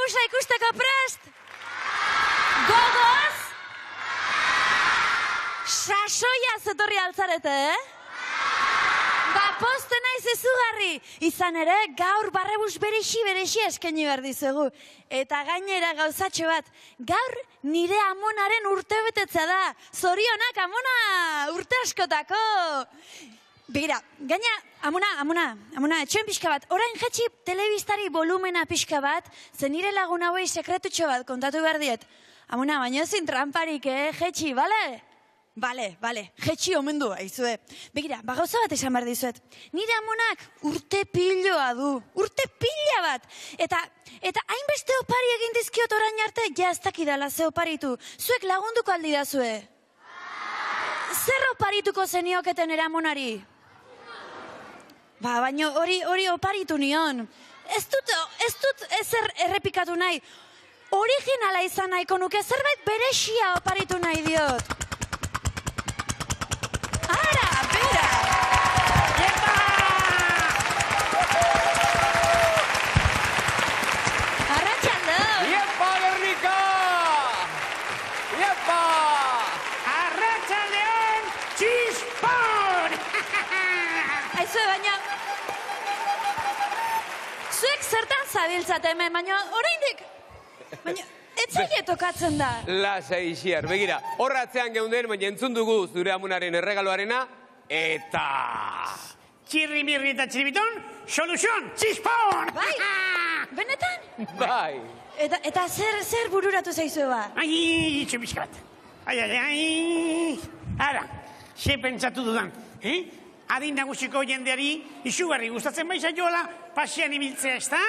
barrebusa ikusteko prest? Gogoz? Sasoia zetorri altzarete, Ba, poste naiz izugarri. Izan ere, gaur barrebus berexi eskaini behar dizugu. Eta gainera gauzatxo bat, gaur nire amonaren urtebetetza da. Zorionak, amona, urte askotako. Begira, gaina, amona, etxoen pixka bat. Orain jetxi telebistari volumena pixka bat, zen nire lagun hauei sekretutxo bat kontatu behar diet. Amona, baina ezin tramparik, jetxi, bale? Bale, jetxi omendu haizue. Begira, gauza bat esan behar dizuet. Nire amonak urte piloa du. Urte pila bat. Eta hainbeste opari egin dizkiot orain arte, ja ez dakidala ze oparitu. Zuek lagunduko aldi dazue. Zer oparituko zenioketen ere amonari? Baina hori oparitu nion. Ez dut ezer errepikatu nahi. Originala izan nahiko nuke, zerbait berexia oparitu nahi diot. Ara, bera! Epa! Arratxaldo! Iepa, Gernika! Iepa! Arratxaldeon, txispon! Aizue, baina... Zuek zertan zabiltzate hemen, baina oraindik... Baina... Etzaile tokatzen da. Lasa ixiar, begira, horratzean geunden, baina entzun dugu zure amunaren erregaloarena, eta... Txirri-mirri eta txiribiton, soluzion, txispon! Bai, benetan? Bai. Eta zer bururatu zaizu ba? Ai, txepizka bat. Ai. Ara, ze pentsatu dudan, Adin nagusiko jendeari izugarri gustatzen baiza joala pasean ibiltzea, ez da?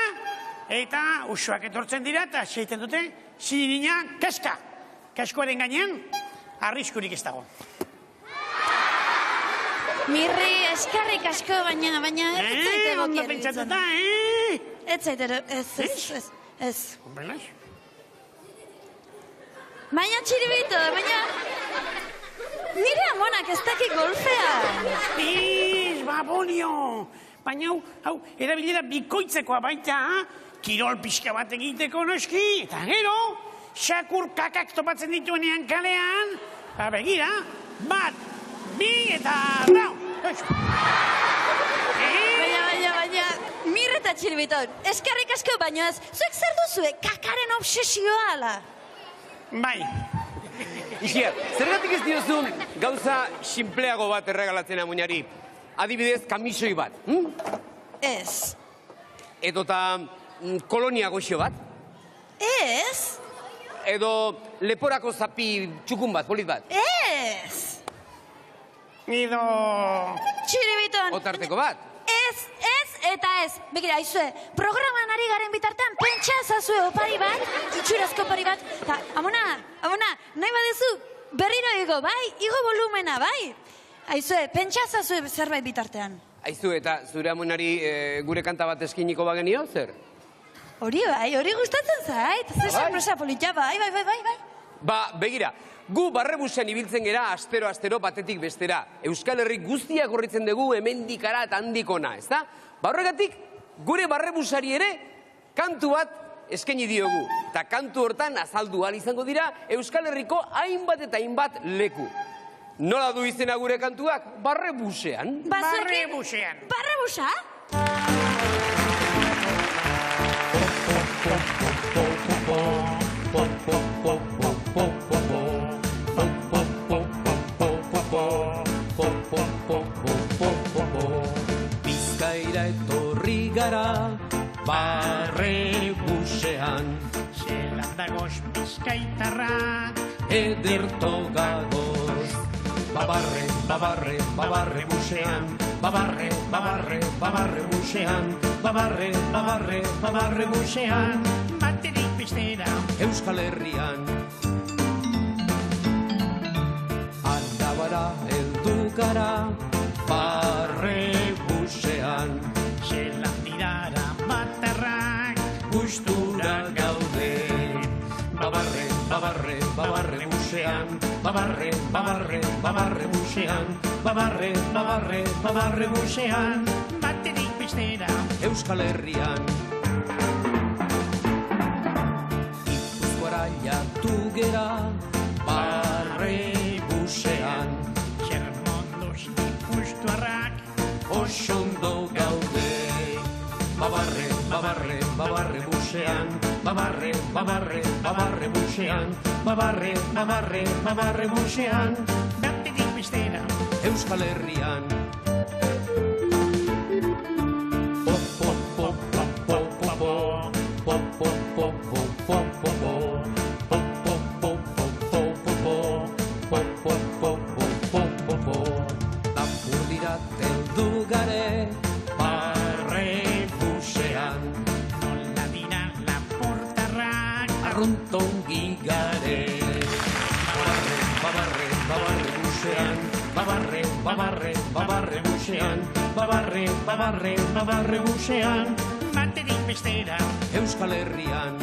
Eta usuak etortzen dira eta seiten dute zirina kaska. Kaskoaren gainean, arriskurik ez dago. Mirri, eskarrik asko, baina ez zaite Ondo bokier pentsatuta, Ez zaite, ez. Hombrelaz? Baina txiribito, baina... Nire amonak ez daki golfea. Babonio! Baina hau, erabilera bikoitzekoa baita, kirol pixka bat egiteko noski, eta gero, xakur kakak topatzen dituenean kalean, begira, 1, 2 eta rau! Baina, Mirri eta txiribiton, eskarrik asko baino ez, zuek zer duzue, kakaren obsesioa ala. Bai. Ixiar, zergatik ez diozun gauza sinpleago bat erregalatzen amunari? Adibidez, kamisoi bat. Ez. Edota kolonia goxo bat. Ez. Edo leporako zapi txukun bat, polit bat. Ez. Edo... Txiribiton. Otarteko bat. Ez eta ez. Begira, aizue, programan ari garen bitartean pentsa ezazue opari bat, itxurazko opari bat. Ta, amona, nahi badezu berriro igo, bai? Igo volumena, bai? Aizue, pentsa ezazue zerbait bitartean. Aizu, eta zure amonari gure kanta bat eskiniko bagenio, zer? Hori bai, hori gustatzen zait. Zer sorpresa politia, bai. Ba, begira, gu barrebusean ibiltzen gera astero batetik bestera. Euskal Herri guztiak horritzen dugu hemendikara eta handikona, ez da? Ba, horregatik, gure barrebusari ere kantu bat eskaini diogu. Eta kantu hortan azaldu ahal izango dira Euskal Herriko hainbat eta hainbat leku. Nola du izena gure kantuak? Barrebusean. Barrebusean. Barrebusa? Bizkaira etorri gara barrebusean, zelan dagoz bizkaitarra, ederto gagoz. Babarre busean, babarre busean, babarre busean, baterik bestera, Euskal Herrian. Aldabara heldu gara, barrebusean, zelan dirara batarrak, gustura gaude. Babarre busean, babarre busean, babarre busean, baterik bestera, Euskal Herrian. babarre busean, babarre, babarre, babarre busean, babarre, babarre, babarre busean, batetik bestera. Euskal Herrian. Lapurdirat heldu gare, barre busean, Nola dira lapurtarrak, arruntongi gare. Babarre, babarre, babarre busean, babarre, babarre, babarre busean, babarre, babarre, babarre busean, batetik bestera. Euskal Herrian.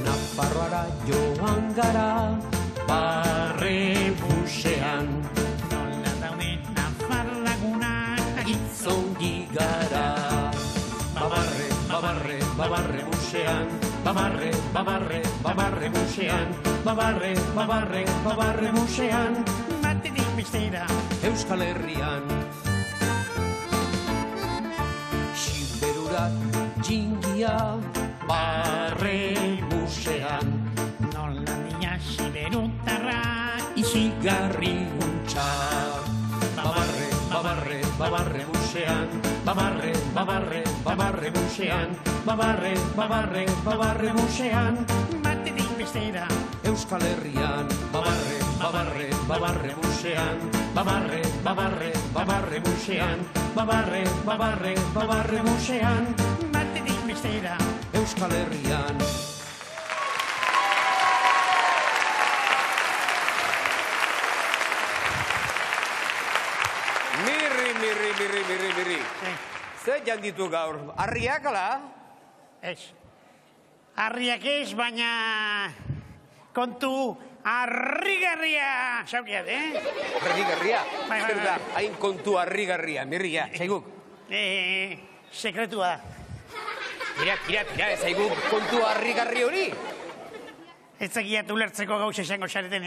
Nafarroara joan gara, barre busean, Nola daude nafar lagunak, itzongi gara. Babarre, babarre, babarre busean, babarre, babarre, babarre busean, babarre, babarre, babarre busean, batetik bestera. Euskal Herrian. Siberurat jingia, barre busean, Nola dira siberutarrak, izigarri untxa. Babarre, babarre, babarre busean, babarre, babarre, babarre busean, babarre, babarre, babarre busean, batetik bestera. Euskal Herrian. Babarre, babarre, babarre busean, babarre, babarre, babarre busean, babarre, babarre, babarre busean, batetik bestera. Euskal Herrian. Mirri. Zer janditu gaur? Arriak, ala? Ez. Harriak ez, baina kontu harrigarria saukiat, Arrigarria? Bai. Zer da, hain kontu arrigarria, mirria, zaiguk. Sekretua da. Tira, zaiguk kontu arrigarri hori. Ez zakiat ulertzeko gauza esango zareten,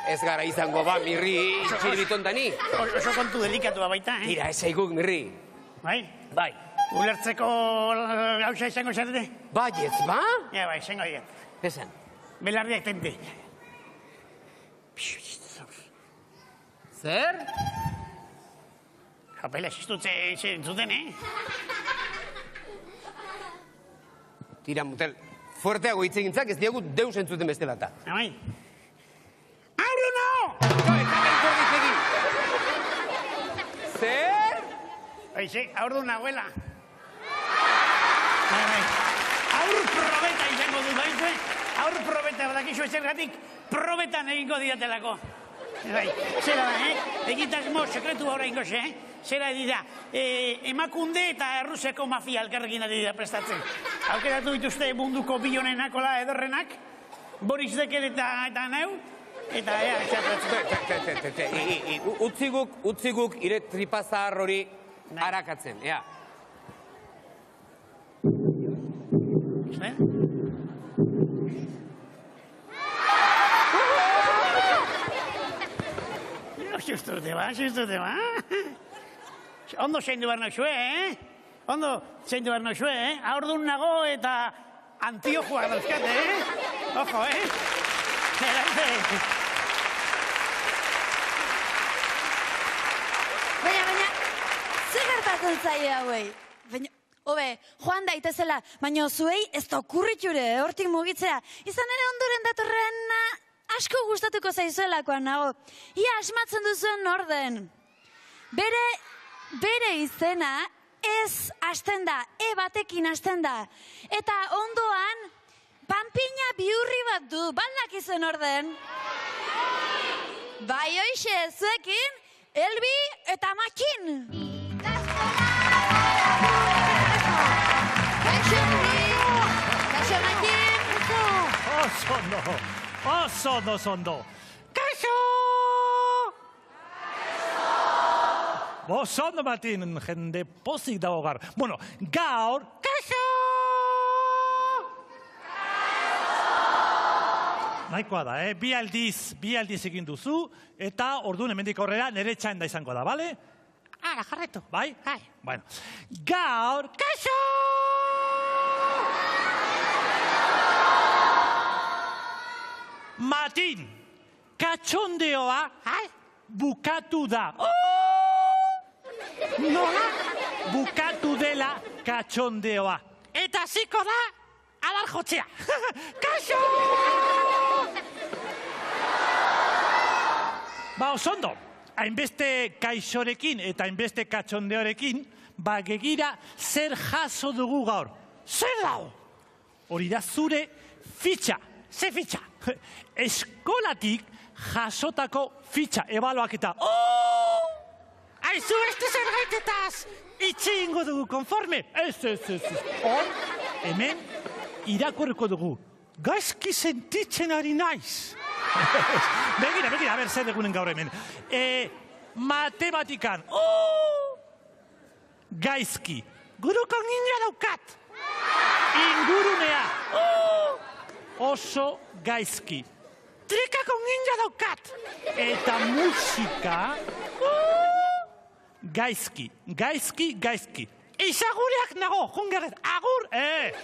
Ez gara izango ba, mirri, txiribitontani. Oso kontu delikatua baita, Tira, ez zaiguk, mirri. Bai? Bai. Ulertzeko gauza esango zareten? Baietz, ba? Ja, bai, esango diat. Esan. Belarriak tente. Zer? Kapela, ziztutzen zuten, Tira, mutel, fuerteago hitz egintzak ez diagut deus entzuten bestelata. Bai. Aurru no! Zer? Oize, aurdu nagoela. Bai. Aur probeta izango du, baizue? Aur probeta, badakizu ezergatik, probetan egingo diatelako. Bai, zera da, egitasmo sekretu horrein goze, Zera dira, emakunde eta Errusiako mafia elkarrekin ari dira prestatzen. Aukeratu dituzte munduko bilonenakola ederrenak, Boris Dekel eta neu, eta ea, etxatratzen. Utziguk ire tripazahar hori harakatzen, ea. Xustute ba. Ondo zeindu behar nauzue, Ondo zeindu behar nauzue, Aurdun nago eta antiojoak dauzkate, Ojo, Baina, zer gertatzen zaie hauei? Hobe, joan daitezela, baina zuei ez da okurriture, hortik mugitzea. Izan ere ondoren datorren asko gustatuko zaizuelakoan nago. Ia asmatzen duzuen orden. Bere izena ez hasten da, batekin hasten da. Eta ondoan, panpina bihurri bat du, baldak izen orden. Bai hoixe, zuekin, Elbi eta Makin. Kaixo, Makin. Oso. Kaixo! Oso Martin, jende pozik dago gar. Bueno, gaur, kaixo! Nahikoa da, bi aldiz egin duzu, eta orduan hemendik aurrera nire txanda izango da, bale? Ara, jarretu. Bai? Bai. Bueno. Gaur, kaixo! Matin, katxondeoa bukatu da. Nola? Bukatu dela katxondeoa. Eta ziko da, alar jotzea. Kaixo! Ba, osondo, hainbeste kaixorekin eta hainbeste katxondeorekin, ba, gegira zer jaso dugu gaur. Zer dago? Hori da zure fitxa. Ze fitxa? Eskolatik jasotako fitxa ebaluaketa. Aizu, beste zer gaitetaz itxe ingo dugu konforme. Ez. Hor, hemen irakurriko dugu. Gaizki sentitzen ari naiz. Begira, a ber, zer degunen gaur hemen. Matematikan. Gaizki. Guruko nina daukat. Ingurunea. Oso gaizki. Trikako ninja daukat. Eta musika... Gaizki. Izagureak nago, jungerret. Agur! Ez.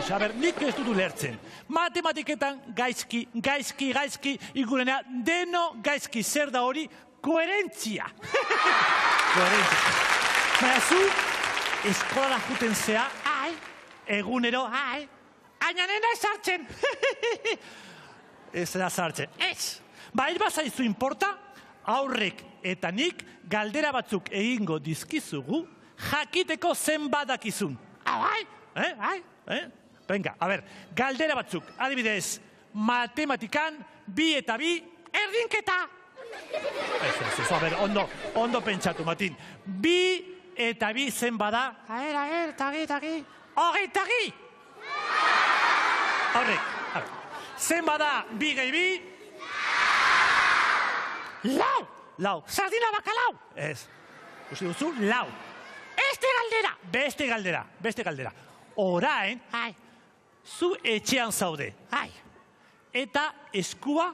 A ber, nik ez dutu lertzen. Matematiketan gaizki, igurenea, deno gaizki. Zer da hori? Koherentzia. Koherentzia. Baina zu, eskola juten zea, egunero, Aina nena sartzen. Ez da sartzen. Ez. Ba, ez bazaizu inporta, aurrek eta nik galdera batzuk egingo dizkizugu, jakiteko zenbadakizun. Bai? Venga, a ber, galdera batzuk. Adibidez, matematikan, 2 eta 2, erdinketa. Ez, a ber, ondo pentsatu, Matin. 2 eta 2 zenbada. A ber, tagi. 22. Horrek, zenbada 2 gehi 2? Lau. Sardina bakalau? Ez. Uste duzu, lau. Beste galdera. Orain, zu etxean zaude. Eta eskua,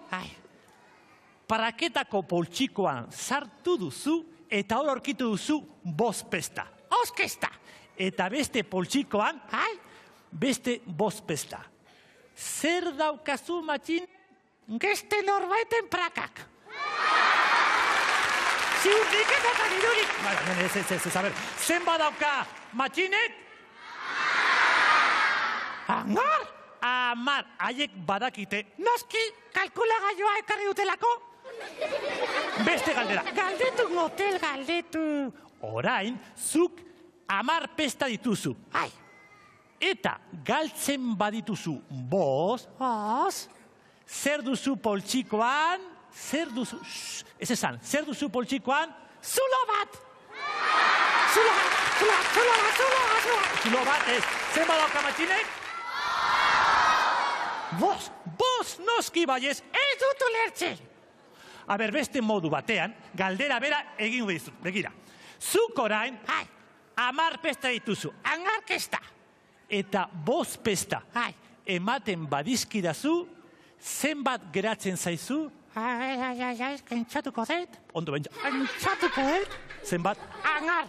paraketako poltsikoan sartu duzu, eta hor aurkitu duzu 5 pesta. Oskesta. Eta beste poltsikoan, beste 5 pesta. Zer daukazu, Matxin? Geste norbaiten prakak. Ziurrik eta kanirurik. Ez, a ber, zenba dauka Matxinek? Angar? Amar, haiek badakite. Noski, kalkulagailoa ekarri dutelako? Beste galdera. Galdetu, motel, galdetu. Orain, zuk 10 pesta dituzu. Eta galtzen badituzu 5, zer duzu poltsikoan, zer duzu poltsikoan, zulo bat! Zulo bat, ez. Zer badauka Matxinek? 5 noski baiez, ez dutu lertzen. A ber, beste modu batean, galdera bera egin dizut. Begira, zuk orain, 10 pesta dituzu, angarkesta. Eta 5 pesta ematen badizkidazu, zenbat geratzen zaizu? Kentsatuko dut. Ondo bentsatu. Kentsatuko dut. Zenbat? Angar.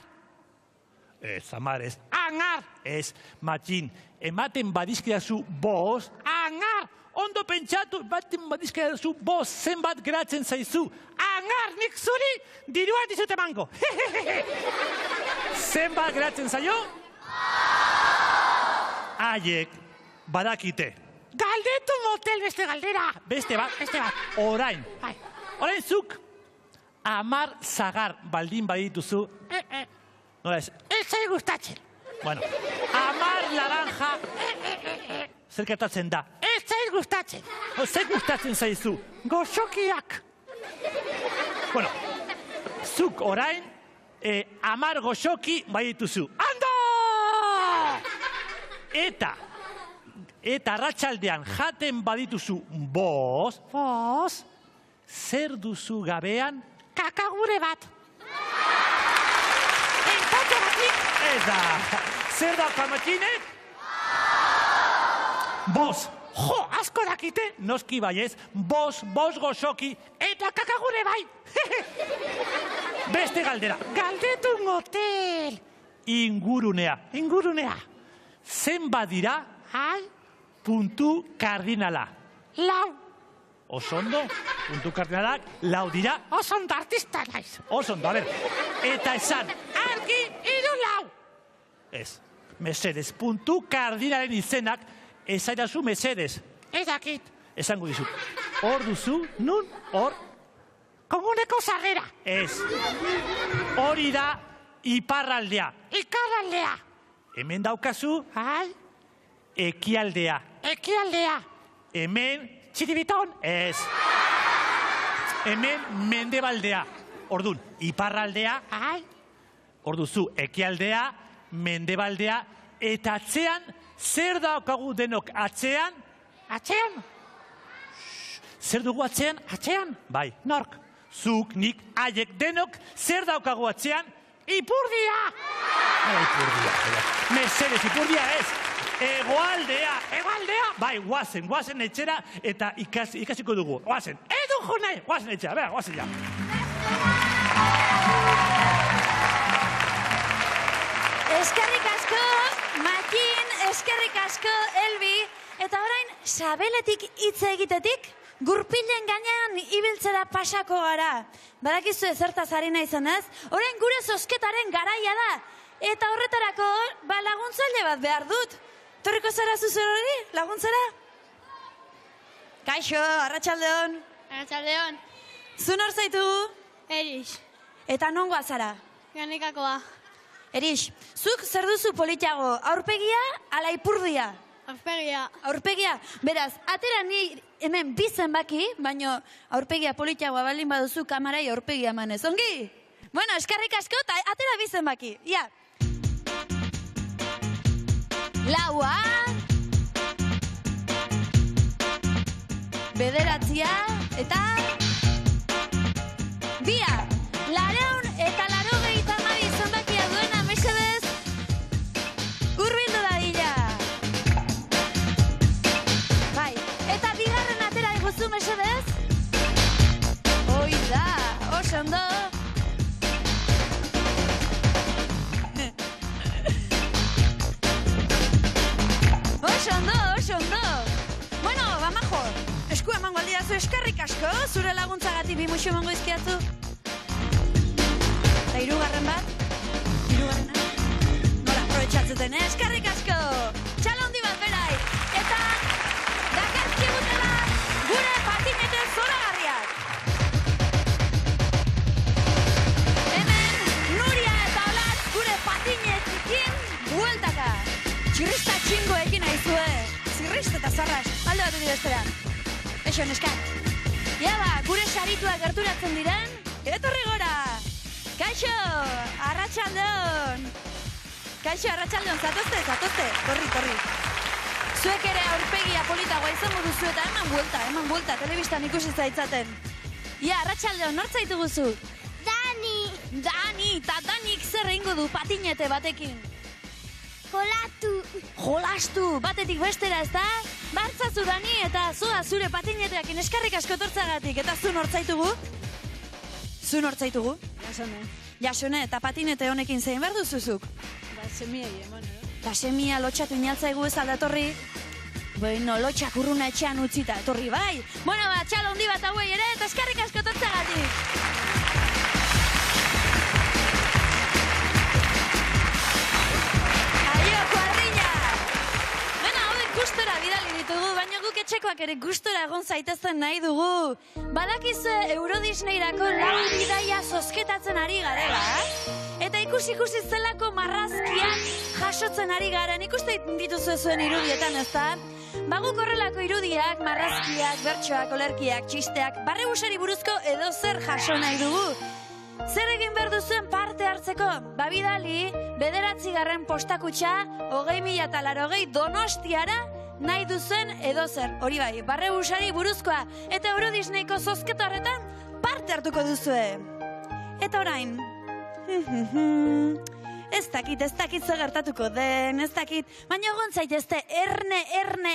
Ez, amar ez. Angar. Ez, Matxin, ematen badizkidazu 5. Angar. Ondo pentsatu, ematen badizkidazu 5. Zenbat geratzen zaizu? Angar, nik zuri dirua dizut emango. Zenbat geratzen zaio? Haiek badakite. Galdetu motel beste galdera. Beste bat. Orain zuk 10 zagar baldin badituzu. Nola ez? Ez zai gustatzen. Bueno, 10 laranja. Zer gertatzen da? Ez zai gustatzen. Zer gustatzen zaizu? Goxokiak. Bueno, zuk orain 10 goxoki badituzu. Ando! Eta arratsaldean jaten badituzu 5, zer duzu gabean? Kakagure bat. Ez da. Zer da Matxinek? 5. Jo, asko dakite, noski baiez, bos goxoki, eta kakagure bai. Beste galdera, galdetun hotel. Ingurunea. Zenbat dira, puntu kardinala. Lau. Osondo, puntu kardinalak, lau dira. Osondo, artista naiz. Osondo, a ber. Eta esan, argi, hiru lau. Ez, mesedez, puntu kardinalen izenak, esaidazu mesedez. Ez dakit. Esango dizut. Hor duzu, nun, hor? Komuneko sarrera. Ez. Hori da iparraldea. Ikarraldea. Hemen daukazu, ekialdea. Ekialdea. Hemen txiribiton. Ez. Hemen mendebaldea. Ordun, iparraldea. Hor duzu, ekialdea, mendebaldea, eta atzean, zer daukagu denok atzean? Atzean? Zer dugu atzean? Atzean? Bai, nork? Zuk, nik, haiek denok, zer daukagu atzean? Ipurdia! Ipurdia. Mesedez, ipurdia ez. Egoaldea. Bai, guazen etxera eta ikasiko dugu. Guazen. Edu junai, guazen etxera. Bera, guazen ja. Eskerrik asko, Makin, eskerrik asko, Elbi. Eta orain, sabeletik hitz egitetik, gurpilen gainean ibiltzera pasako gara. Badakizu ezertaz ari naizen ez? Orain gure zozketaren garaia da. Eta horretarako, laguntzaile bat behar dut. Torriko zara zuzen hori, laguntzara? Kaixo, arratsaldeon. Arratsaldeon. Zu nor zaitugu? Erix. Eta nongoa zara? Ganikakoa. Erix, zuk zer duzu politiago, aurpegia ala ipurdia? Aurpegia. Aurpegia, beraz, atera ni hemen bizen baki, baino aurpegia politiagoa baldin baduzu kamarai aurpegia emanez, ongi? Bueno, eskarrik asko, eta atera bizen baki, ja. Laua. Bederatzia, eta... Bia, 282 zenbakia duena, mesedez, hurbildu dadila. Bai, eta bigarren atera iguzu, mesedez? Hoi da, oso ondo. Oso ondo. Bueno, bamajo, esku emango aldiazu eskerrik asko, zure laguntzagatik bi muxu emango izkiatzu. Eta hirugarren bat, nola aprobetxatzuten, eskerrik asko! Txalo handi bat berai! Eta dakartzigutela gure patinete zoragarriak! Hemen, Nuria eta Olat gure patinetekin bueltaka! Txirrista txingoekin aizue! Zirrist eta zarras, alde bat bestera. Eixo, neskak! Iaba, gure sarituak gerturatzen diren, etorri gora! Kaixo, arratsaldeon. Zatozte, korri. Zuek ere aurpegia politagoa izango duzu eta eman buelta, telebistan ikusi zaitzaten. Ja, arratsaldeon, nor zaitugu zu? Dani, eta Danik zer egingo du patinete batekin? Jolastu, batetik bestera, ez da? Bartzazu, Dani, eta zua zure patineteakin eskerrik asko tortzagatik, eta zu nor zaitugu? Jasone, eta patinete honekin zein behar duzuzuk? Semiei, eman, Semia lotxatu inaltzaigu ez aldatorri? Bueno, lotxak urruna etxean utzita, etorri bai? Bueno, txalo handi bat hauei ere, eta eskerrik asko tortzagatik! Aio, kuadrilla! Bena, hauek gustora bidali ditugu, baina guk etxekoak ere gustora egon zaitezen nahi dugu. Badakizu Eurodisneyrako lau bidaia zozketatzen ari garela, Eta ikusi zelako marrazkiak jasotzen ari garen, ikuste dituzu zuen irudietan, ez da? Baguk horrelako irudiak, marrazkiak, bertsoak, olerkiak, txisteak, barrebusari buruzko edo zer jaso nahi dugu. Zer egin behar duzuen parte hartzeko? Babidali, 9. postakutxa, 20.080 Donostiara nahi duzuen edo zer. Hori bai, barrebusari buruzkoa eta Eurodisneyko zozketa horretan parte hartuko duzue. Eta orain... Ez dakit zer gertatuko den, ez dakit, baina egon zaitezte erne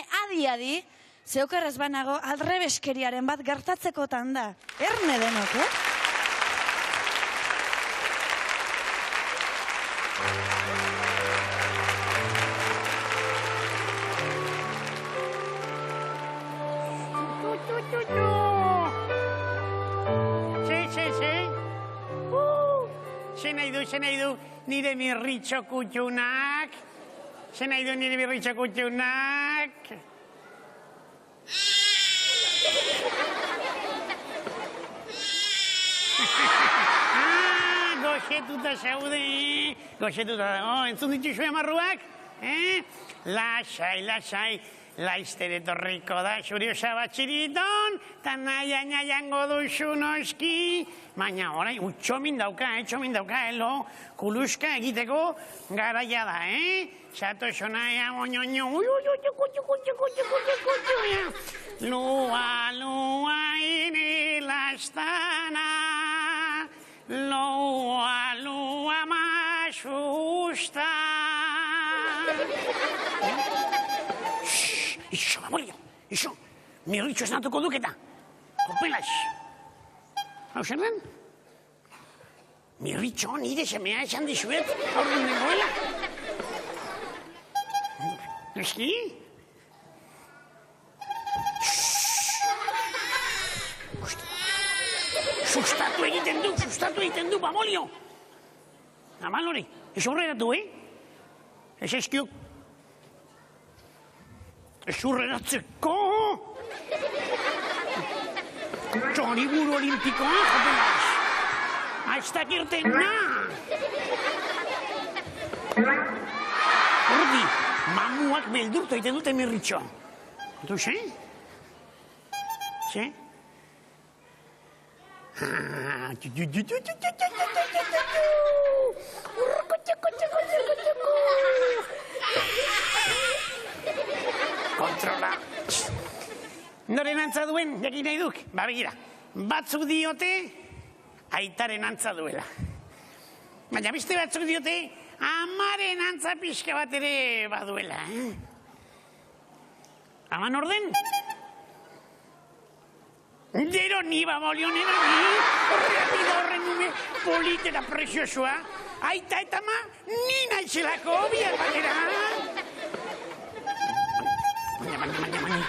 adi, Zeukerrez banago aldrebeskeriaren bat gertatzekotan da. Erne denok, Ze nahi du nire mirritxo kutxunak? Ze nahi du nire mirritxo kutxunak? Goxetuta zaude, goxetuta. Entzun dituzue amarruak? Lasai, laizter etorriko da, zuri osabat txiriton, eta nahiango duzu noski. Baina orain, txomin dauka, elo, kuluska egiteko garaia da, Zato xonaia, lua ere lastana, lua masusta. Ixo, babolio, ixo, mirritxo esnatuko duketa. Kopelaz. Hau zer den? Mirritxo, nire semea esan dizuet, aurren nengoela. Eski? Sustatu egiten du, babolio. Amal hori, ez horreratu, Ez eskiok. Ez urreratzeko! Txoriburu olimpikoa, jopenaz! Aiztak irtena! Hordi, mamuak beldurtu egiten dute mirritxo. Du, xe? Xe? Kontrola. Noren antza duen, jakin nahi duk? Begira, batzuk diote, aitaren antza duela. Baina beste batzuk diote, amaren antza pixka bat ere baduela. Aman orden? Dero ni babolio nera ni, horren nume politera presiosua, aita eta ma, ni nahizelako biak batera. Baina.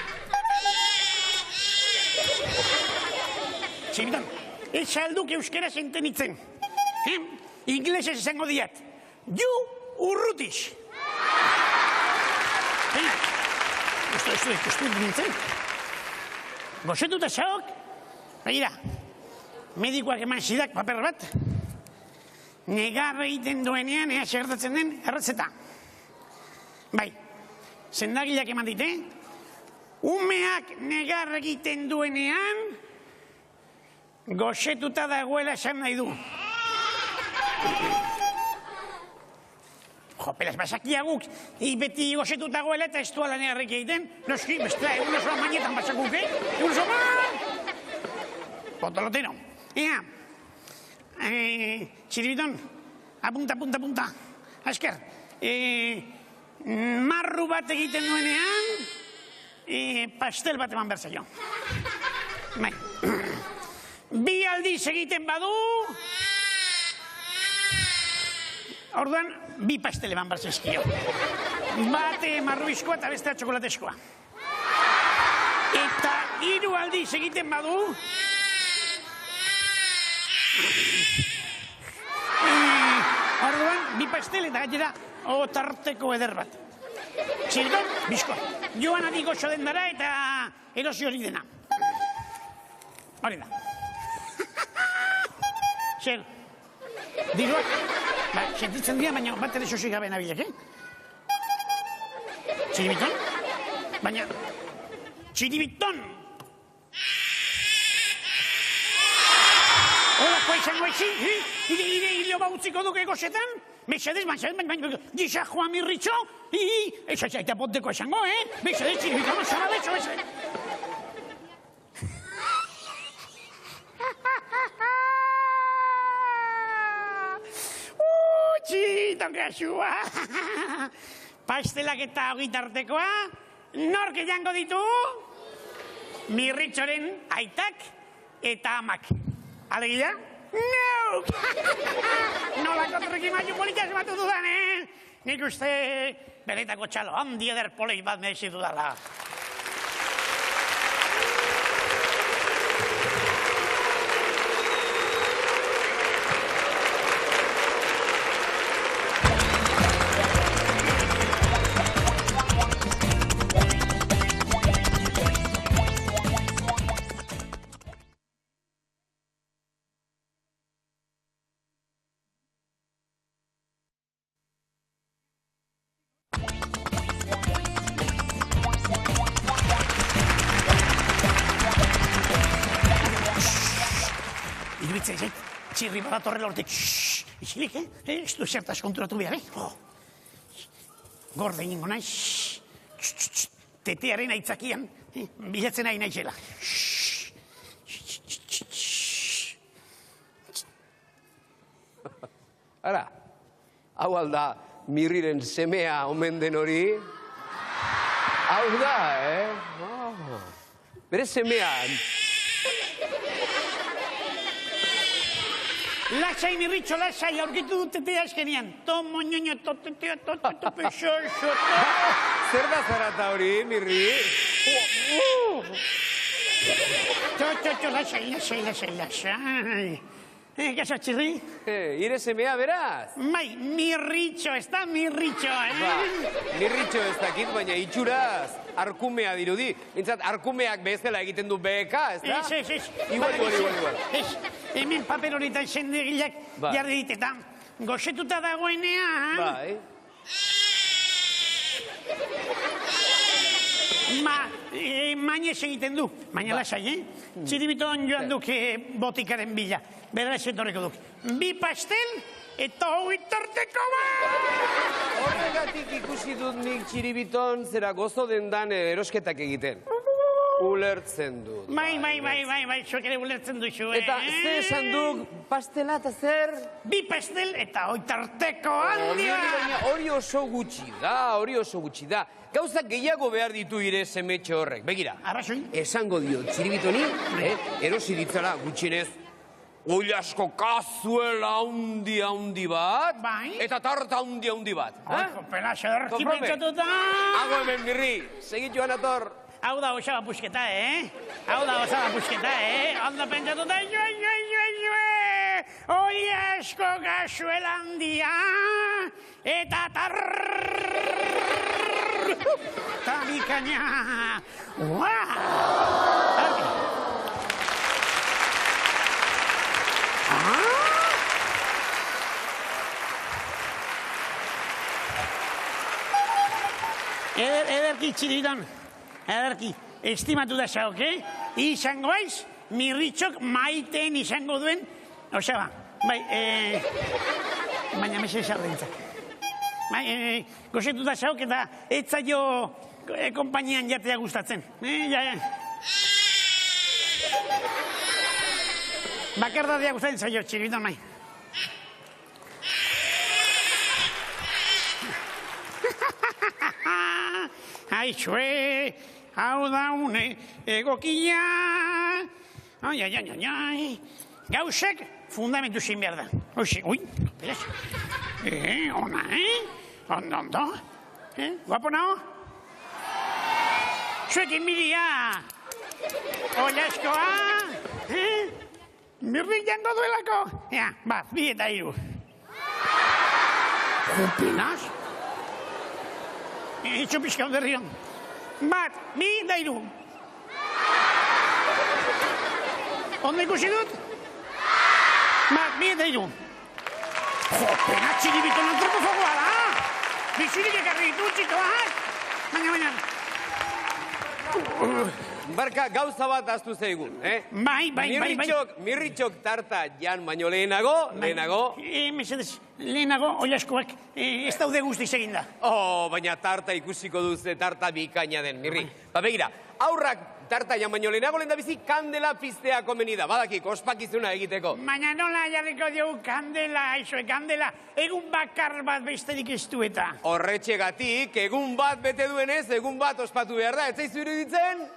Txibiton, ez salduk euskera sentenitzen. Inglesez esango diat. You urrutiz. Esto nintzen. Gozetuta zaok, begira, medikoak eman zidak paper bat, negar egiten duenean, ea segertatzen den, erretzeta. Bai, sendagileak eman dite, umeak negar egiten duenean, gozetuta dagoela esan nahi du. Jopelas basakia guk, beti gozetuta dagoela eta ez duela negarrik egiten, noski, bestea, egun osoa mainetan basakuk, egun osoa! Potolotero. Ea, txiribiton, apunta. Azker, marru bat egiten duenean, pastel bat eman berzaio. Bai. Bi aldiz egiten badu, orduan, bi pastel eman berzaizkio. Bate marruizkoa eta bestea txokolateskoa. Eta hiru aldiz egiten badu, orduan, bi pastel eta gainera otarteko eder bat. Txiriton, bizkoa. Joan adiko dendara eta erosi hori dena. Hori da. Zer, diruak, sentitzen dira, baina bat ere sosik gabe nabilek, Txiribiton? Baina, txiribiton! Horako izango ezi, hilo bautziko duke gozetan? Mesedez, gisa joa mirritxo, ez eta poteko izango, Mesedez, txiribiton, zababetxo, mesedez. Txiton kasua! Pastelak eta hogitartekoa, nork jango ditu? Mirritxoren aitak eta amak. Alegia? No! Nolako trikimailu polita esmatu dudan, Nik uste beretako txalo handi eder polei bat merezi dudala. Iruditzen zait, txirri bat atorrela hortik. Ixilik, ez du zertaz konturatu behar, Gorde ingo naiz. Tetearen aitzakian, bilatzen nahi naizela. Ara, hau alda Mirriren semea omen den hori. Hau da, Bere semean. Lasai, Mirritxo, lasai, aurkitu dut tetea eskenean. Tomo, ñoño, totetea, peixo, Zer da zarata hori, Mirri? Lasai. Gaso, txirri? Ire semea, beraz? Bai, Mirritxo, ez da Mirritxo, Mirritxo ez dakit, baina itxuraz arkumea dirudi. Bintzat, arkumeak bezala egiten du beka, ez da? Ez. Igual. Hemen paper horietan sendegilak jarri ditetan. Gozetuta dagoenean... Bai. Mainez egiten du, baina lasai, Txiribiton joan duk botikaren bila. Bera ez etorreko duk. 2 pastel eta hoi tarteko bat! Horregatik ikusi dut nik Txiribiton zera gozo dendan erosketak egiten. Ulertzen dut. Bai, zuek ere ulertzen duzu, Eta ze esan duk pastela eta zer? 2 pastel eta hoi tarteko handia! Hori oso gutxi da, Gauzak gehiago behar ditu ire semetxe horrek. Begira, Arrazoi? esango dio Txiribitoni, erosi ditzala gutxinez, oilasko kazuela handi bat, Bai. eta tarta handi bat. Kopela, zerki Konforme? pentsatuta! Hago hemen, Mirri, segit joan ator. Hau da osaba pusketa, Ondo pentsatuta, Oi asko gazuela handia, eta bikaina. Ederki Txiribiton, estimatu da zauk, Izango aiz, Mirritxok maiteen izango duen, osaba, baina mese sardentzak. Gozetu da zauk eta etzaio kompainian jatea gustatzen. Bakardadea gustatzen zaio, Txiribiton, mai. Aixue, hau da une egokia. Gauzak fundamentu zin behar da. Ui, beraz. Ona, Ondo. Guapo nao? Zuekin miria. Olaskoa. Mirrik jango duelako. 2 eta 3. Jupinaz? Etxo pixka berrion. 1, 2 eta 3. Ondo ikusi dut? 1, 2 eta 3. Jopena, Txiribiton antropofogoa da! Bizirik ekarri ditu, txikoak! Baina. Barka, gauza bat aztu zeigu, Bai. Mirritxok tarta jan baino lehenago. Mesedez, lehenago, oilaskoak, ez daude guztiz eginda. Baina tarta ikusiko duze, tarta bikaina den, Mirri. Begira, aurrak tarta jan baino lehenago lehen da bizi kandela piztea komeni da, badakik, ospakizuna egiteko. Baina nola jarriko diogu kandela, kandela, egun bakar bat besterik ez du eta. Horretxegatik, egun bat bete duenez, egun bat ospatu behar da, ez zaizu iruditzen?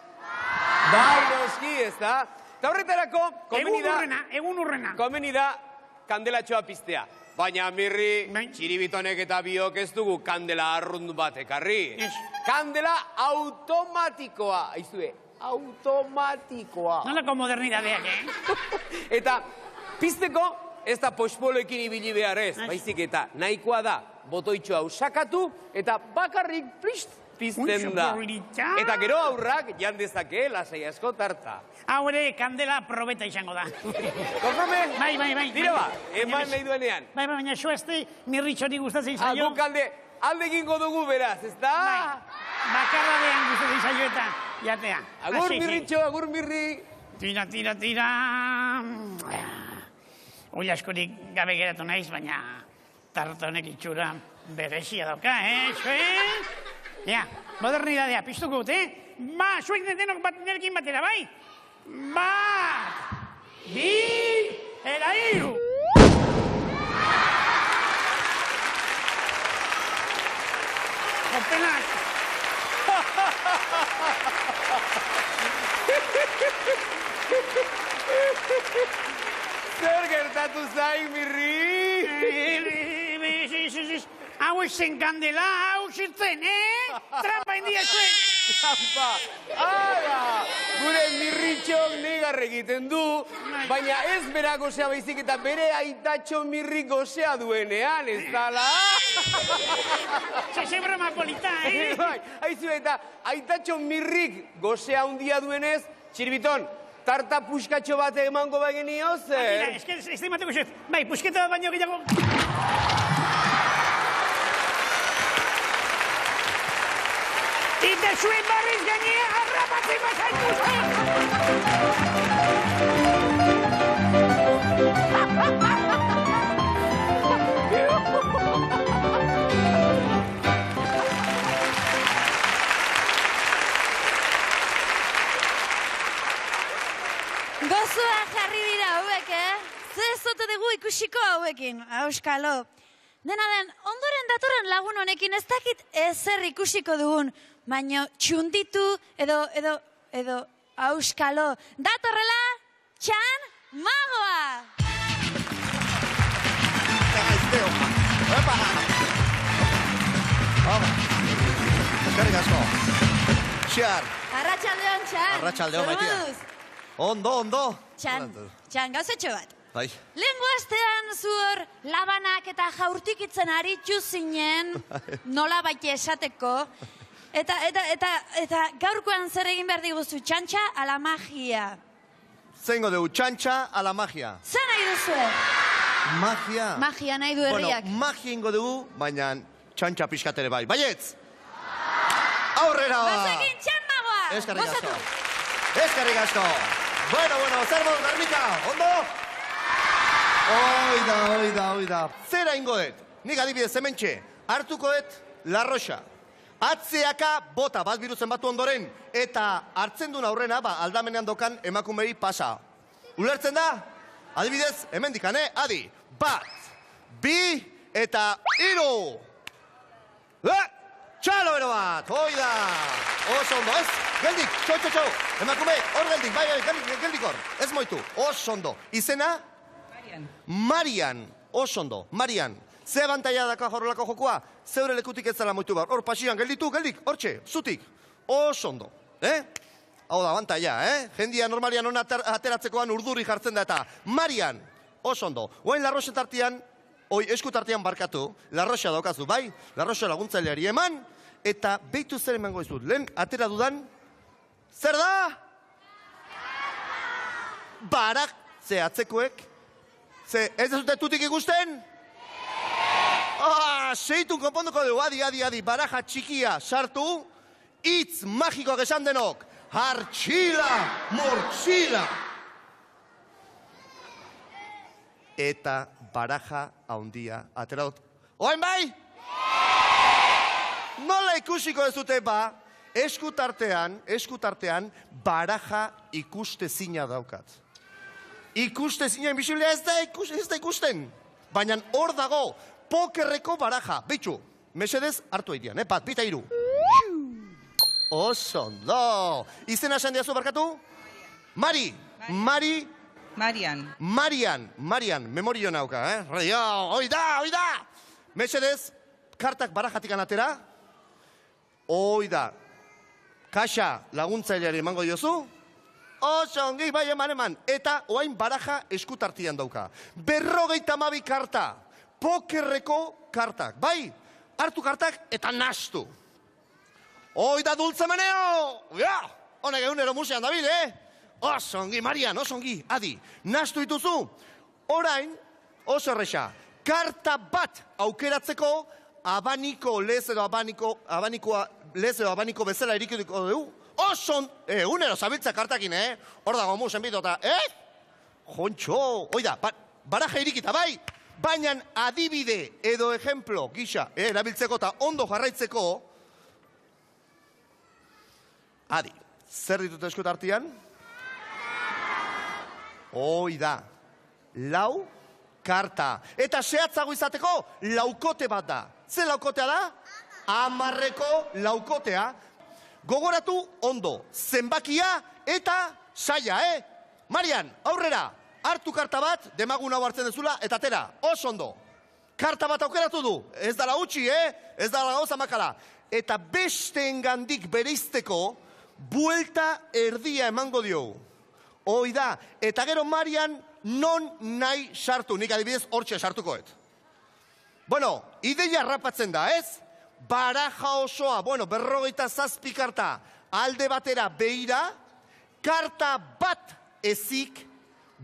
Bai, noski, ez da? Eta horretarako, Egun urrena. komeni da kandelatxoa piztea. Baina, Mirri, Bai. txiribitonek eta biok ez dugu kandela arrundu bat ekarri. Ez. Kandela automatikoa, aizue, automatikoa. Nolako modernidadeak, Eta pizteko ez da pospoloekin ibili behar ez, Ez. baizik eta nahikoa da botoitxo hau sakatu eta bakarrik pizten da. polita. Eta gero aurrak jan dezake lasai asko tarta. Hau ere kandela probeta izango da. Konforme? Bai. Dire ba, eman nahi duenean. Bai, baina suazte mirritxori gustatzen zaio. Guk alde egingo dugu beraz, ez da? Bai, bakarradean gustatzen zaio eta jatea. Agur Hasi, mirritxo, agur mirri. Tira. Ui askorik gabe geratu naiz, baina tarta honek itxura berezia dauka, Ja, modernidadea, piztuko dut, Ba, zuek denok bat nerekin batera, bai? Bat, bi, eta hiru. Jopenak. Zer gertatu zain, mirri? Hau ezen kandela, hau zirtzen, Trampa india zuen. Trampa! Ara! Gure mirritxok negar egiten du, baina ez bera gozea baizik eta bere aitatxo mirri gozea duenean, ez dala? Zeze broma polita, Bai, haizu eta aitatxo mirrik gozea handia duenez, Txirbiton, tarta puskatxo bat emango bagenio, zer? Ez da imateko zet. Bai, pusketa bat baino gehiago. Ite zuen barriz gainea harrapatzen bazaitu Gozoa jarri dira hauek, Ze zote dugu ikusiko hauekin, auskalo. Dena den, ondoren datorren lagun honekin ez dakit ezer ikusiko dugun, baina txunditu edo auskalo. Datorrela, Txan Magoa! Eskerrik asko. Txar. Arratxaldeon, Txan. Arratsaldeon, Zer maitea. moduz? Ondo. Txan, gauzetxo bat. Bai. Lehengo astean zuor labanak eta jaurtikitzen aritu zinen, nola baite esateko. Eta gaurkoan zer egin behar diguzu, txantxa ala magia. Zeingo dugu, txantxa ala magia. Zer nahi duzue? Magia. Magia nahi du herriak. Bueno, magia ingo dugu, baina txantxa pixkatere bai. Baietz! Aurrera! Bazekin, Txan Magoa! Eskerrik asko. Gozatu. Eskerrik asko. Bueno, zer modu, Garbika, ondo? Oida. Zera ingoet? Nik adibidez hementxe, hartukoet La Roxa. Atzeaka bota bat birutzen batu ondoren, eta hartzen duen aurrena, aldamenean dokan emakumeri pasa. Ulertzen da? Adibidez, hemendikan, adi. Bat, bi, eta hiru. Txalo bero bat, oida. Oso ondo, ez? Geldik, txo. Emakume, hor geldik, bai, geldik hor. Ez moitu, oso ondo. Izena? Marian, oso ondo, Marian. Ze abantaia daka horrelako jokua? Zeure lekutik ez zara moitu behar. Hor, pasian, geldik, hortxe, zutik. Oso ondo, Hau da, abantaia, Jendia normalian hona ateratzekoan urduri jartzen da eta. Marian, oso ondo. Oain La Roxa tartian, esku tartian barkatu, La Roxa daukazu, bai? La Roxa laguntzaileari eman, eta behitu zer emango izut. Lehen, atera dudan, zer da? Barak, ze atzekoek, ze ez dezute tutik ikusten? Seitun konponduko dugu, adi, baraja txikia sartu, hitz magikoak esan denok, hartxila, mortxila. Eta baraja haundia atera dut. Oain bai? Nola ikusiko ez dute ba, eskutartean baraja ikustezina daukat. Ikustezina invisiblea ez da ikusten. Baina hor dago, pokerreko baraja. Beitxu, mesedez hartu eidean, bat, bita hiru. Osondo. Izena esan diazu barkatu? Mari. Marian. Marian, memorio nauka, Oida! Mesedez, kartak barajatikan atera. Oida. Kaxa laguntzaileari emango diozu. Osongi, bai eman. Eta oain baraja eskutartian dauka. 52 karta. Pokerreko kartak. Bai, hartu kartak eta nastu. Oida dultze meneo! Honek egunero musean dabil, Osongi, Marian, osongi, adi. Nastu dituzu. Orain, oso erresa. Karta bat aukeratzeko abaniko lez edo abaniko bezala irikiko dugu. Oson, unero zabiltza kartakin, Hor dago musen bidota, Jontxo, oida, baraja irikita, bai? Baina adibide edo ejemplo gisa erabiltzeko eta ondo jarraitzeko, adi, zer ditut eskut artian? Oida, 4 karta. Eta zehatzago izateko, laukote bat da. Ze laukotea da? 10 laukotea. Gogoratu ondo, zenbakia eta saia, Marian, aurrera, hartu karta bat, demagun hau hartzen dezula, eta atera, oso ondo. Karta bat aukeratu du, ez dala utxi, ez dala gauza makala. Eta besteengandik bereizteko, buelta erdia emango diogu. Hoi da, eta gero Marian non nahi sartu, nik adibidez hortxe sartukoet. Bueno, ideia rapatzen da, ez? Baraja osoa, 57 karta, alde batera beira, karta bat ezik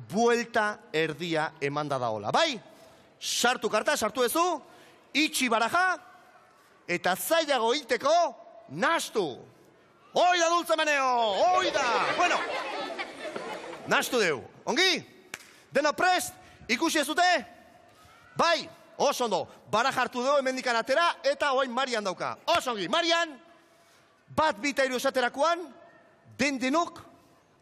buelta erdia emanda daola. Bai, sartu karta, sartu ezu, itxi baraja, eta zailago hilteko, nastu. Hoi da dultze meneo, hoi da. Bueno, nastu deu. Ongi? Deno prest? Ikusi ezute? Bai, oso ondo. Baraja hartu dugu hemendikan atera, eta oain Marian dauka. Oso ongi, Marian, bat bita iru esaterakoan, denok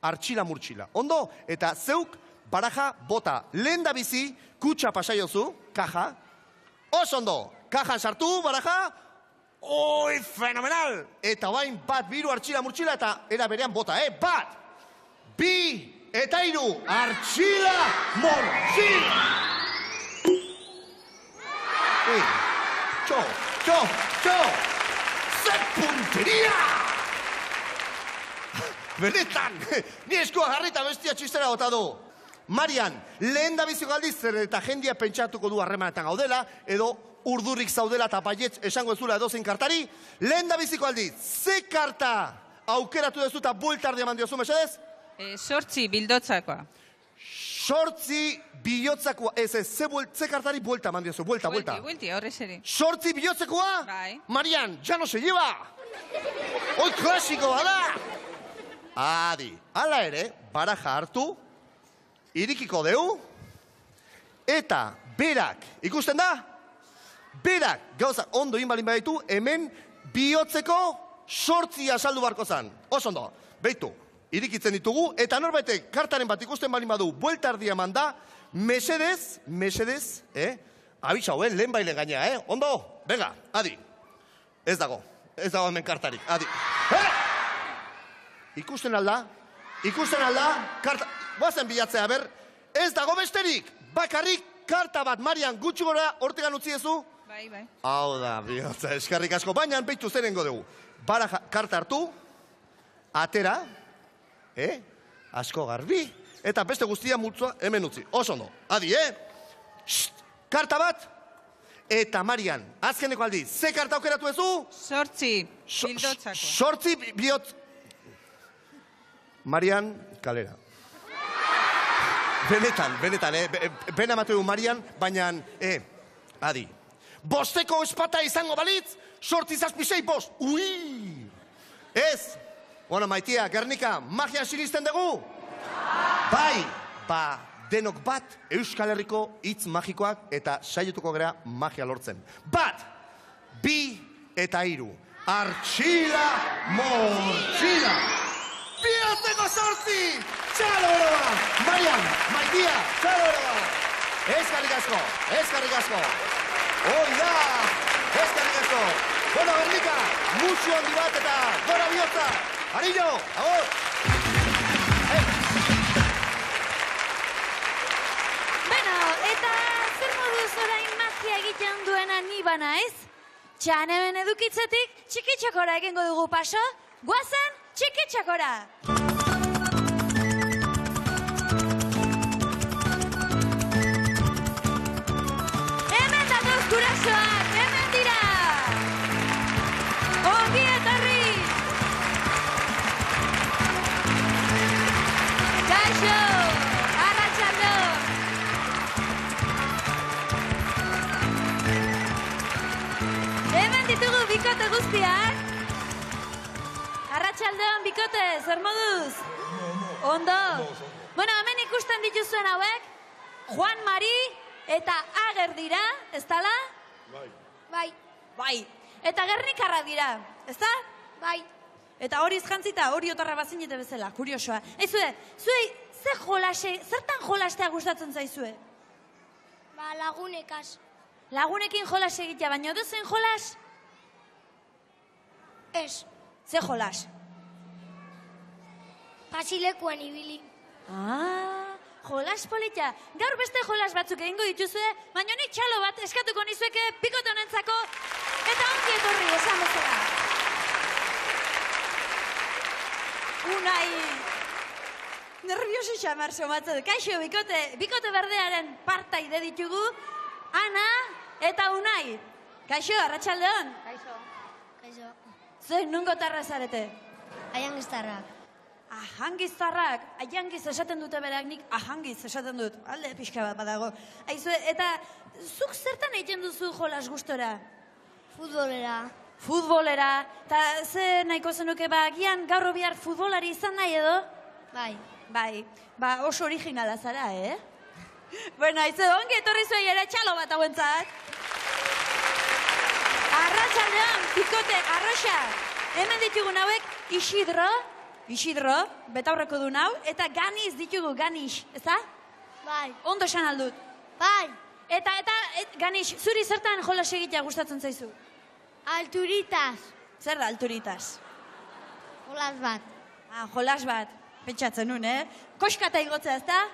artxila murtxila. Ondo? Eta zeuk baraja bota. Lehen da bizi, kutsa pasaiozu, kaja. Oso ondo. Kajan sartu, baraja. Oi, fenomenal! Eta oain bat biru artxila murtxila eta era berean bota, Bat, bi eta iru, artxila murtxila! Txo! Ze punteria! Benetan, ni eskua jarrita bestia txistera bota du. Marian, lehen da biziko aldiz, zer eta jendia pentsatuko du harremanetan gaudela, edo urdurrik zaudela eta baietz esango ezula edozein kartari, lehen da biziko aldiz, ze karta aukeratu dezu eta bueltardia mandiozu, mesedez? 8 bildotzakoa. 8 bilotzakoa, ze kartari buelta mandiozu, buelta. Buelti, horre zeri. 8 bilotzakoa? Bai. Marian, ya no se lleva. Hoi klasiko bada. Adi, ala ere, baraja hartu, irikiko deu, eta berak, ikusten da? Berak, gauza, ondo inbalin baditu, hemen bihotzeko 8 asaldu barko zan. Oso ondo, behitu, irikitzen ditugu, eta norbaitek kartaren bat ikusten balin badu, buelta ardia manda, mesedez, abisa hoen, lehen baile gaina, Ondo, venga, adi. Ez dago hemen kartarik, adi. Ikusten alda, karta, guazen bilatzea, ez dago besterik, bakarrik karta bat, Marian, gutxi gora, hortegan utzi ezu? Bai. Hau da, bihotza, eskarrik asko, baina behitu zerengo dugu. Bara karta hartu, atera, asko garbi, eta beste guztia multzoa hemen utzi. Oso ondo, adi, karta bat, eta Marian, azkeneko aldi, ze karta aukeratu ezu? 8 bildotzakoa. 8 bihotz... Marian, kalera. Benetan, bena mateu Marian, baina, adi. Bosteko espata izango balitz, 8 zazpi 6 bost. Ui! Ez? Bueno, maitia, Gernika, magia sinisten dugu? Bai, denok bat, Euskal Herriko hitz magikoak eta saietuko gara magia lortzen. Bat, bi eta iru. Artxila mortxila! Bihotzeko 8! Txalo beroa! Marian, maitia, txalo beroa! Eskarrik asko! Hoi da! Eskarrik asko! Bueno, Gernika, Musu handi bat eta gora bihotza! Arillo, agur! Bueno, eta zer moduz orain magia egiten duena ni bana ez? Txan hemen edukitzetik txikitxakora egingo dugu paso. Guazen txikitxakora! Hemen datoz gurasoak, hemen dira! Ongi etorri! Kaixo! Arratsalde! Hemen ditugu bikote guztiak. Arratsaldeon bikote, zer moduz? Ondo. Bueno, hemen ikusten dituzuen hauek, Juan Mari eta Ager dira, ez dala? Bai. Bai. Eta Gernikarra dira, ez da? Bai. Eta hori izjantzita, hori otarra bazinete bezala, kuriosoa. Ezue, zuei, zertan jolastea gustatzen zaizue? Ba, lagunekaz. Lagunekin jolas egitea, baina dozen jolas? Ez. Ze jolas? Pasilekuan ibili. Jolas polita. Gaur beste jolas batzuk egingo dituzue, baina nik txalo bat eskatuko nizueke bikote honentzako eta ongi etorri esan bezala. Unai, nervioso xamar somatzen. Kaixo, bikote berdearen partaide ditugu, Ana eta Unai. Kaixo, arratsaldeon. Kaixo. Zer, nungo tarra zarete? Aiangiztarrak. Ahangiztarrak, aiangiz esaten dute berak, nik ahangiz esaten dut. Alde pixka bat badago. Aizu, eta zuk zertan egiten duzu jolas gustora? Futbolera. Futbolera. Eta ze nahiko zenuke agian gaur bihar futbolari izan nahi edo? Bai. Bai, ba oso originala zara, Bueno, aizu, ongi etorri zuei ere txalo bat hauentzat. Arratsaldeon, bikote, arroxa. Hemen ditugun hauek Isidro, betaurreko du nau, eta Ganiz ditugu, Ganiz, ez da? Bai. Ondo esan aldut. Bai. Eta Ganiz, zuri zertan jolas egitea gustatzen zaizu? Alturitas. Zer da alturitas? Jolas bat. Jolas bat, pentsatzen nun, Koskata igotzea, ez da?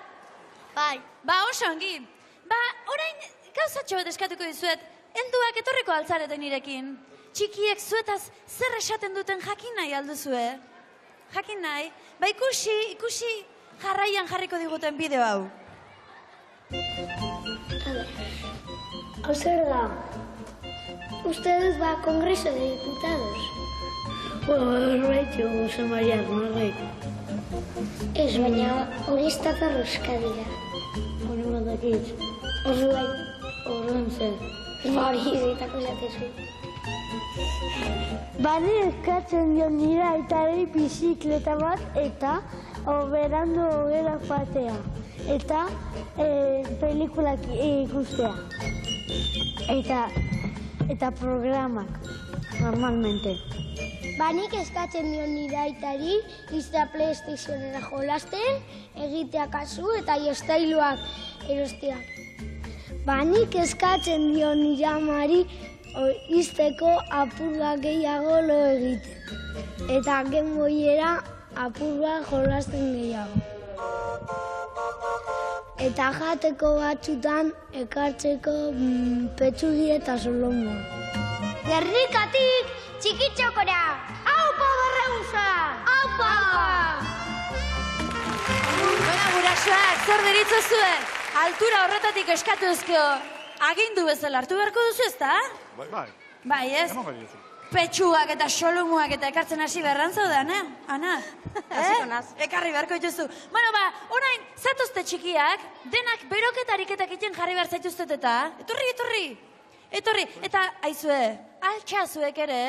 Bai. Ba, oso ongi. Ba, orain gauzatxo bat eskatuko dizuet, helduak etorriko altzareten nirekin. Txikiek zuetaz zer esaten duten jakin nahi alduzue? Jakin nahi? Ba, ikusi jarraian jarriko diguten bideo hau. Hau zer da? Ustedes va a Congreso de Diputados. Horretxo, Jose Maria, norrek. Ez, baina hori ez da Euskadira. Hori badakit. Horren zer. Hori izitako zatezu. Bane eskatzen dion nira aitari bizikleta bat eta berandu hogera joatea. Eta pelikulak ikustea. Eta programak, normalmente. Banik eskatzen dion nire aitari, iztea PlayStationera jolasten, egitea kasu eta jostailuak erostea. Banik eskatzen dion nire amari, izteko apurra gehiago lo egiten. Eta genboiera apurra jolasten gehiago. Eta jateko batzutan ekartzeko petxuri eta solomon. Gerrikatik txikitxokora! Aupa Barrebusa! Aupa! Bona gurasoak, zer deritzo zuen? Altura horretatik eskatu ezkeo. Agindu bezala hartu beharko duzu ez da? Bai. Bai, ez? Petxuak eta solomuak eta ekartzen hasi beharran zaudean, Ana? Hasiko naz. Ekarri beharko dituzu. Bueno, ba, orain, zatozte txikiak, denak beroketariketak egiten jarri behar zaituztet eta, etorri. Eta, aizue, altxazuek ere,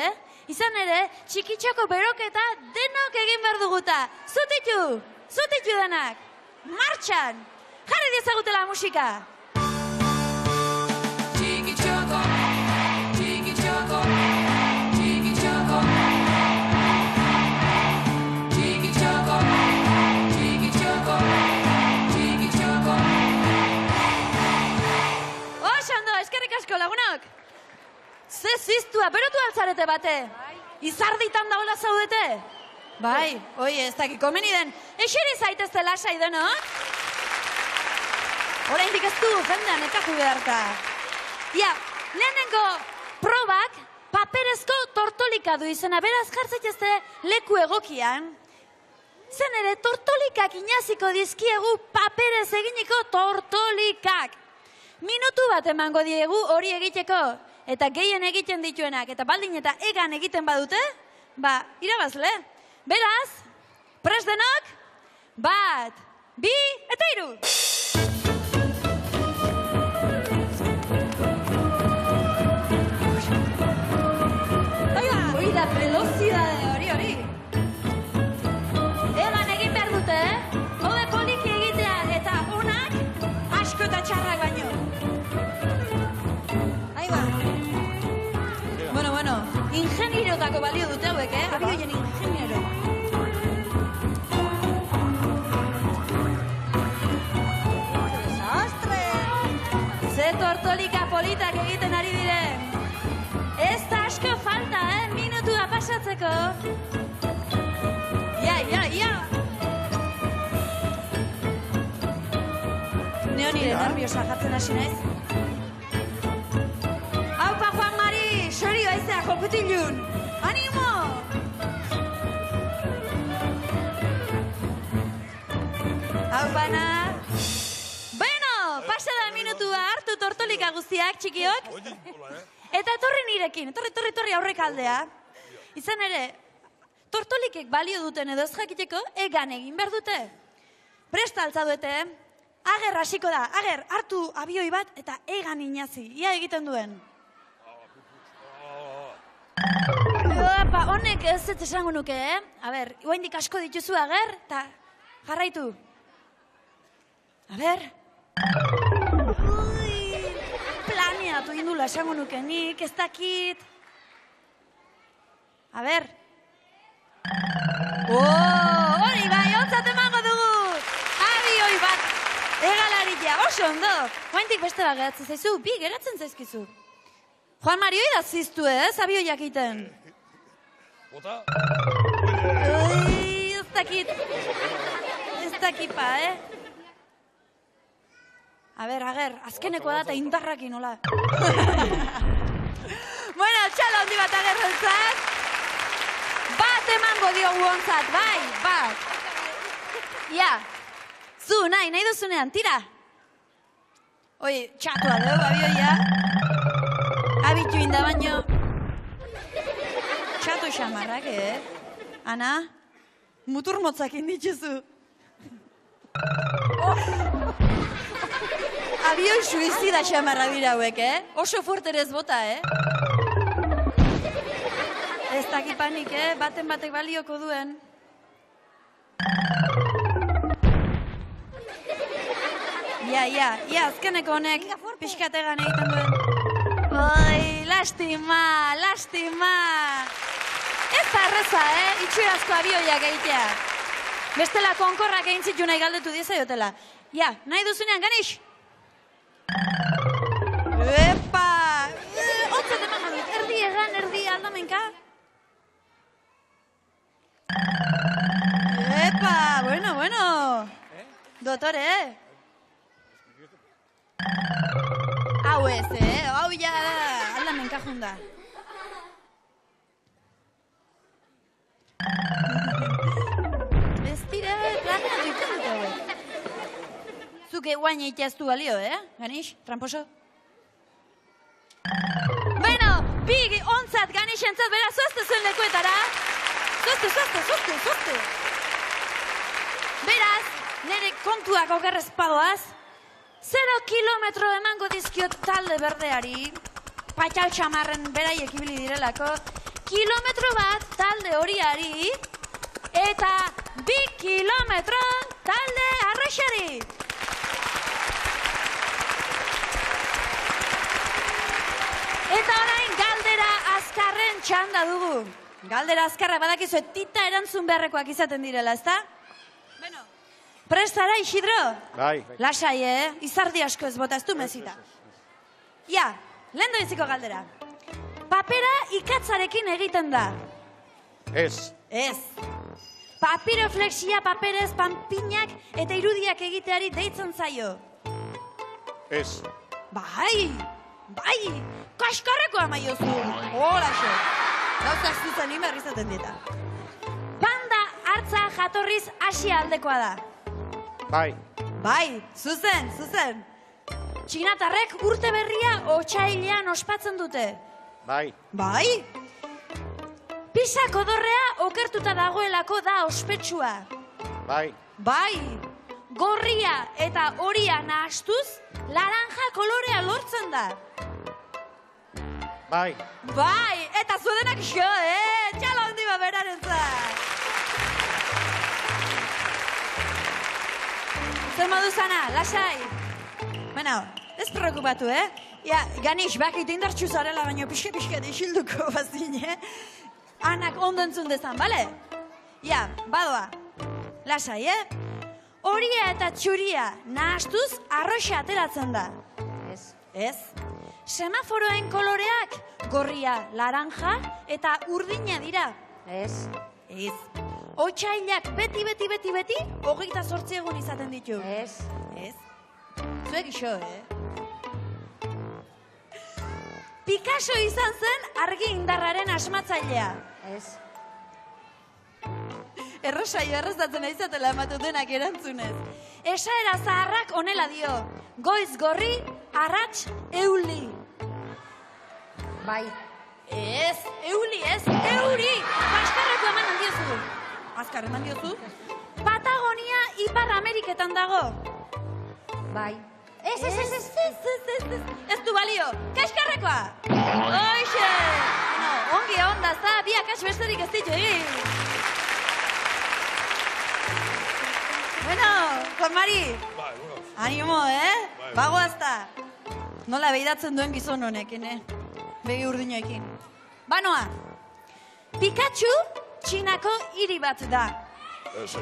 izan ere, txikitxako beroketa denok egin behar duguta. Zutitu denak. Martxan! Jarri diezagutela musika! Oso ondo, eskerrik asko lagunok! Ze ziztua, berotu altzarete bate? izarditan daula zaudete? Bai, oi, ez dakit komeni den. Eseri zaitezte lasai denok? Oraindik ez du, jendean, ekatu beharta. Ja, lehenengo probak paperezko tortolika du izena, beraz jartzaitezte leku egokian. Zen ere, tortolikak inaziko dizkiegu paperez eginiko tortolikak. Minutu bat emango diegu hori egiteko, eta gehien egiten dituenak, eta baldin eta egan egiten badute, ba, irabazle. Beraz, prest denok, 1, 2, eta 3. Hori da, velocidade, hori. Egan egin behar dute, hode poliki egitea, eta onak asko eta txarrak baino. Aiba. Bueno, ingenieriotako balio dute hauek, abioien ingeniero. Desastre! Ze tortolika politak egiten ari diren. Ez da asko falta, minutua pasatzeko. Ja. Neo nire nerviosa jatzen hasi naiz. Aupa, Juan Mari, serio aizea, jokutilun. Animo! Aupana. Bueno, pasa da minutua hartu tortolika guztiak, txikiok. Eta etorri nirekin, etorri aurrek aldea. Izan ere, tortolikek balio duten edo ez jakiteko, egan egin behar dute. Presta altzaduete, ager hasiko da, ager, hartu abioi bat eta egan inazi. Ia egiten duen. Opa, honek ez esango nuke, A ber, oaindik asko dituzu ager, eta jarraitu. A ber. Planeatu indula esango nuke nik, ez dakit. A ber. Hori bai, ontzat emango dugu. Abioi bat. Egalaria, oso ondo. Oaindik beste bat geratzen zaizu, bi geratzen zaizkizu. Juan Mario idaziztu abioiak iten. Bota. Ez dakit. Ez dakipa, A ber, azkenekoa da eta indarrakin, hola. Bueno, txalo handi bat agerrentzat. Bat emango diogu ontzat, bai, bat. Ja, zu, nahi duzunean, tira. Oi, txatua dugu, abioia. Abitu inda baino. Txatu xamarrak, Ana, mutur motzak inditzuzu. Abioi suizida xamarra dira hauek, Oso fuerterez bota, Ez dakipanik, baten batek balioko duen. Ja, azkeneko honek pixkategan egiten duen. Oi, lastima. Ez da erreza, itxurazko abioiak egitea. Bestela konkorrak egin zitu nahi galdetu diezaiotela. Ja, nahi duzunean, Ganix? Epa! Otzat emango dut, erdi egan, erdi aldamenka. Epa, bueno. Dotore, Hau ez, hau ja aldamenka junda. Ez dire, planeatu iten dute hauek. Zuke guain eiteaztu balio, Ganix, tramposo? Bueno, bi ontzat Ganixentzat bera zoazte zuen lekuetara. Zoazte. Beraz, nire kontuak okerrez padoaz, 0 kilometro emango dizkiot talde berdeari, patxau txamarren beraiek ibili direlako, kilometro bat talde horiari, eta 2 kilometro talde arrexari. Eta orain galdera azkarren txanda dugu. Galdera azkarra badakizu tita erantzun beharrekoak izaten direla, ezta? Bueno, prestara, Isidro? Bai. Lasai, izardi asko ez bota, ez du mezita. Ja, lehen doiziko galdera. Papera ikatzarekin egiten da. Ez. Ez. Papiroflexia paperez panpinak eta irudiak egiteari deitzen zaio. Ez. Bai, kaskarrekoa maiozu. Holaxe. Gauzak zuzen inberri zaten dita. Panda hartza jatorriz Asia aldekoa da. Bai. Zuzen. Txinatarrek urte berria otsailean ospatzen dute. Bai. Pisa kodorrea okertuta dagoelako da ospetsua. Bai. Gorria eta horia nahastuz, laranja kolorea lortzen da. Bai. Eta zuedenak xo, Txalo handi bat berarentzat. Zer modu zana, lasai. Bueno, ez preokupatu, Ja, Ganix, bakit indartxu zarela, baino pixka isilduko bazin, Anak ondo entzun dezan, bale? Ja, badoa. Lasai, Horia eta txuria nahastuz arroxa ateratzen da. Ez. Semaforoen koloreak gorria, laranja eta urdina dira. Ez. Otsailak beti, 28 egun izaten ditu. Ez. Zuek iso, Picasso izan zen argi indarraren asmatzailea. Errosaio errezatzen aizatela ematu denak erantzunez. Esaera zaharrak onela dio. Goiz gorri, arrats, euli. Ez, euli ez, euri. Azkarreko eman handiozu. Azkar eman diozu. Patagonia Ipar Ameriketan dago. Ez. Ez du balio. Kaskarrekoa. Oixe. Ongi ondazta, biak besterik ez ditu egin. Bueno, Juan Mari. Animo, Bagoazta. Nola behidatzen duen gizon honekin, Begi urdinoekin. Banoa. Pikachu, Txinako hiri bat da. Ez.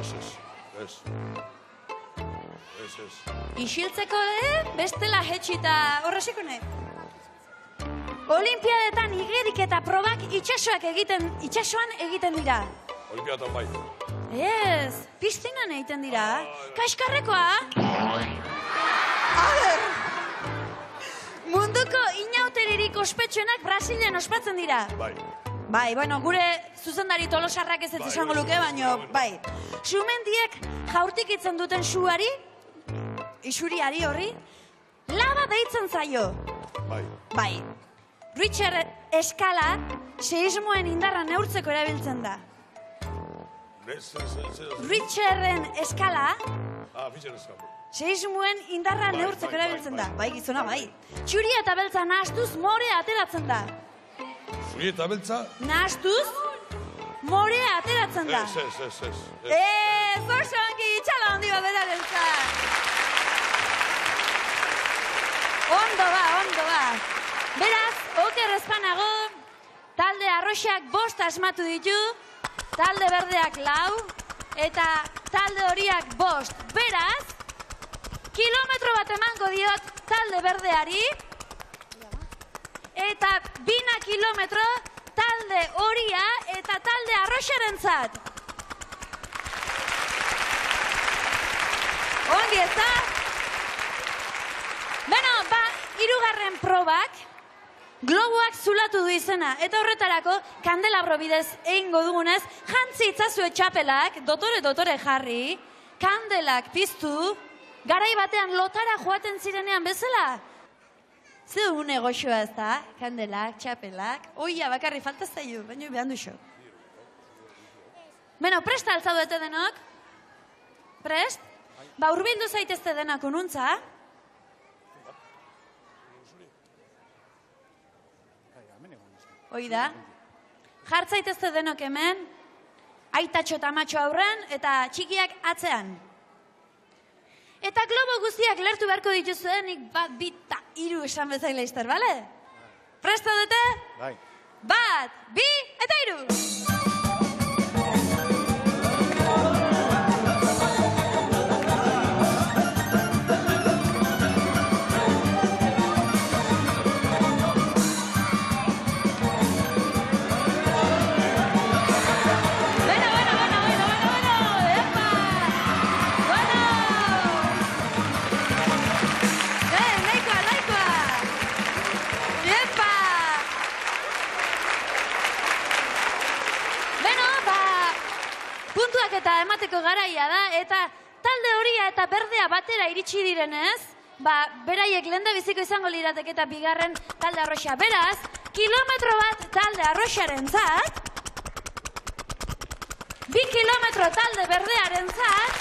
Isiltzeko, bestela hetxita horrexeko nahi. Olimpiadetan igerik eta probak itxasoan egiten dira. Olimpiadetan bai. Ez, piztinan egiten dira. Kaskarrekoa? A ber, munduko inauteririk ospetsuenak Brasilen ospatzen dira. Bai, bueno, gure zuzendari tolosarrak ez esango luke, baino, bai. Sumendiek jaurtikitzen duten suari, isuriari horri, laba deitzen zaio. Bai. Richter eskala seismoen indarra neurtzeko erabiltzen da. Richterren eskala seismoen indarra neurtzeko erabiltzen da. Bai, gizona, bai. Txuria eta beltza nahastuz morea ateratzen da. Zuri eta beltza? Nahastuz, morea ateratzen da. Ez, oso ongi, txala handi bat berarentzat. Ondo ba. Beraz, oker ezpanago, talde arroxak 5 asmatu ditu, talde berdeak 4, eta talde horiak 5. Beraz, kilometro bat emango diot talde berdeari, eta 2 kilometro talde horia eta talde arroxarentzat. Ongi ez da? Beno, 3. probak, globoak zulatu du izena, eta horretarako kandelabro bidez egingo dugunez, jantzi itzazue txapelak, dotore jarri, kandelak piztu, garai batean lotara joaten zirenean bezala. Ze une goxoa ez da, kandelak, txapelak, oia bakarri falta zaio, baina behan duxo. Beno, prest altzaduete denok? Prest? Urbildu zaitezte denak ununtza. Hoi da. Jartzaitezte denok hemen, aitatxo eta matxo aurren eta txikiak atzean. Eta globo guztiak lertu beharko dituzuenik 1, 2 eta 3 esan bezain laizter, bale? Presto dute? Bai. 1, 2 eta 3. puntuak eta emateko garaia da, eta talde horia eta berdea batera iritsi direnez, beraiek lehendabiziko izango lirateke eta bigarren talde arroxa. Beraz, kilometro bat talde arroxaren zat, 2 kilometro talde berdearen zat,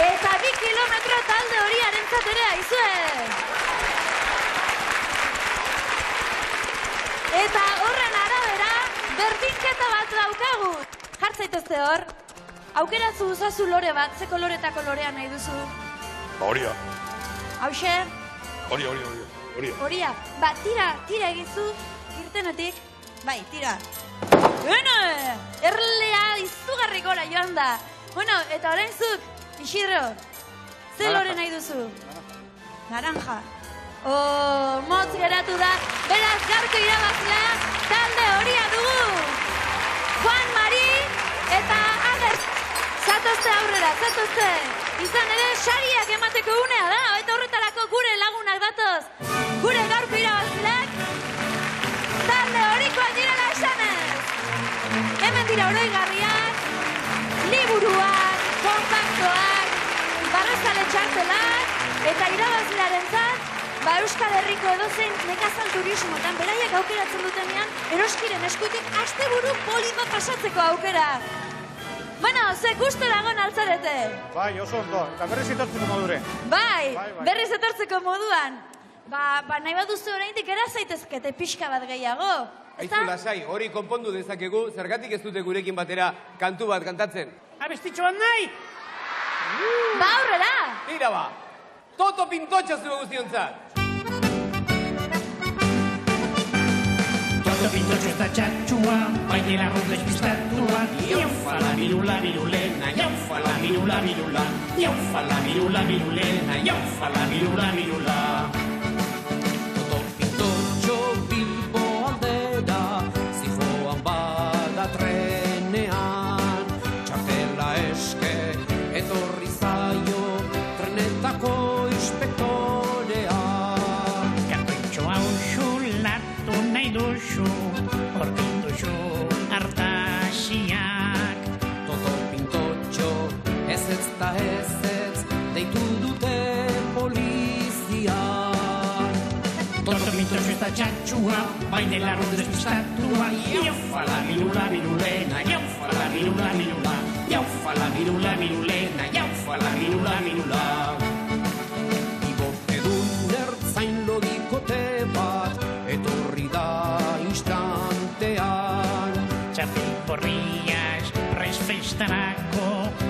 eta 2 kilometro talde horiaren zat ere aizue. Eta horren arabera, berdinketa bat daukagu. Jartzaitezte hor, aukeratzu uzazu lore bat, ze koloretako lorea nahi duzu? Horia. Hauxe? Horia. Horia. Tira egizu, irtenetik. Bai, tira. Bueno, erlea izugarri gora joan da. Bueno, eta orain zuk, Isidro, ze lore nahi duzu? Naranja. Motz geratu da, beraz gaurko irabazlea talde horia dugu. Juan Mari eta Ander, zatozte aurrera, zatozte. Izan ere, sariak emateko unea da, eta horretarako gure lagunak datoz. Gure gaurko irabazleak talde horikoak direla esanez. Hemen dira oroigarriak, liburuak, konpaktoak, barrezale txartelak, eta irabazlearen zat, Euskal Herriko edozein nekazal turismoetan beraiek aukeratzen dutenean eroskiren eskutik asteburu poli bat pasatzeko aukera. Bueno, ze gustu dagoen altzarete? Bai, oso ondo, eta berriz etortzeko modure. Bai, berriz etortzeko moduan. Nahi bat duzu oraindik era zaitezkete pixka bat gehiago. Aizu lasai, hori konpondu dezakegu, zergatik ez dute gurekin batera kantu bat kantatzen. Abestitxo bat nahi? Aurrera! Tira Toto Pintotxo zuen guztiontzat. Toto Pintotxo ez da txatxua, bainera ruz despistatua. Iaufa la mirula mirulena, iaufa la mirula mirula. Iaufa la mirula mirulena, iaufa la mirula mirula. Toto Pintotxo Bilbo aldera, zijoan bada trenean. Txartela eske etorri zaio trenetako inspektorea. Kantoitxo hau xulatu nahi duzu, horkin duzu hartasiak. Toto Pintotxo ez da ez, deitu dute polizia. Toto Pintotxo ez da txatxua, bainela ruz despistatua. Iaufa la mirula mirulena, iaufa la mirula mirula. Iaufa la mirula mirulena, iaufa la mirula mirula. Edun ertzain logikote bat, etorri da instantean. Txapelporriaz, resfestarako,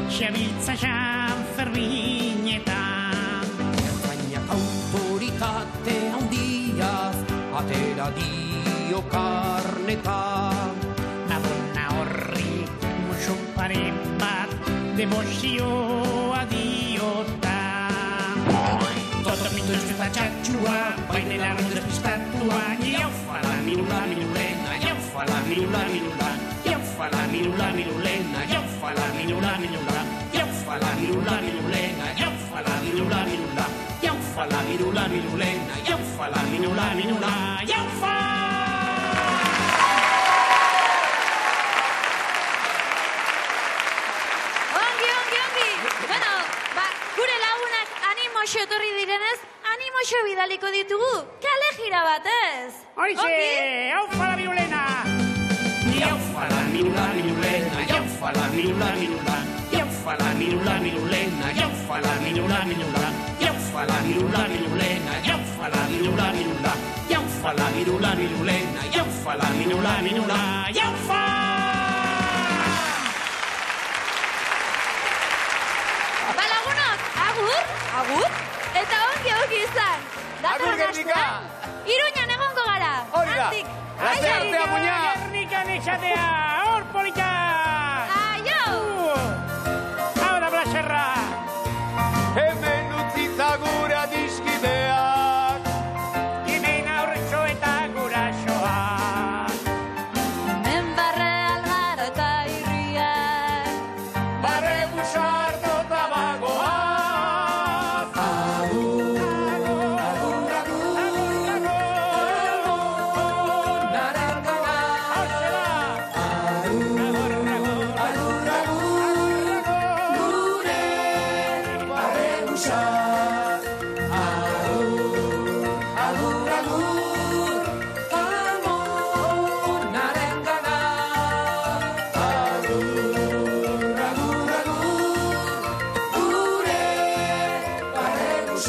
xabiltza San Ferminetan. Ertzainak autoritate handiaz, atera dio karnetan. Abona horri, musoparen bat, demozioa diota. Toto Pintotxo eta txatxua, bainela ruz despistatua. Iaufa la mirula mirulena, iaufa la mirula mirula. Iaufa la mirula mirulena, iaufa la mirula mirula. Iaufa la mirula mirulena, iaufa la mirula mirula. Iaufa la mirula mirulena, iaufa la mirula mirula. Iaufa! Bueno, gure lagunak animoxo etorri direnez, animoxo bidaliko ditugu. Kale gira bat, ez? Horixe, aufa la mirulena! Iaufa la mirula mirulena, iaufa la mirula mirula. Iaufa la mirula mirulena, iaufa la mirula mirula. Iaufa la mirula mirulena, iaufa la mirula mirula. Iaufa la mirula mirulena, iaufa la mirula mirula. Iaufa! Agur? Eta ongi izan. Agur, Gernika! Iruñan egongo gara. Hori da. Laste artea, muña! Gernikan esatea, hor polita! Aio! Ahora, Blaserra! Hemen utzita gure adiskideak. Hemen aurretxo eta gurasoak. Hemen barre algaro eta irriak. Barre busardo eta bagoa.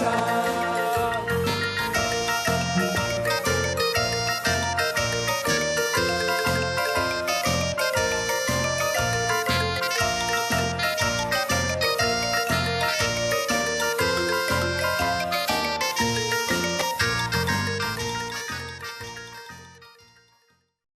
barrebusa.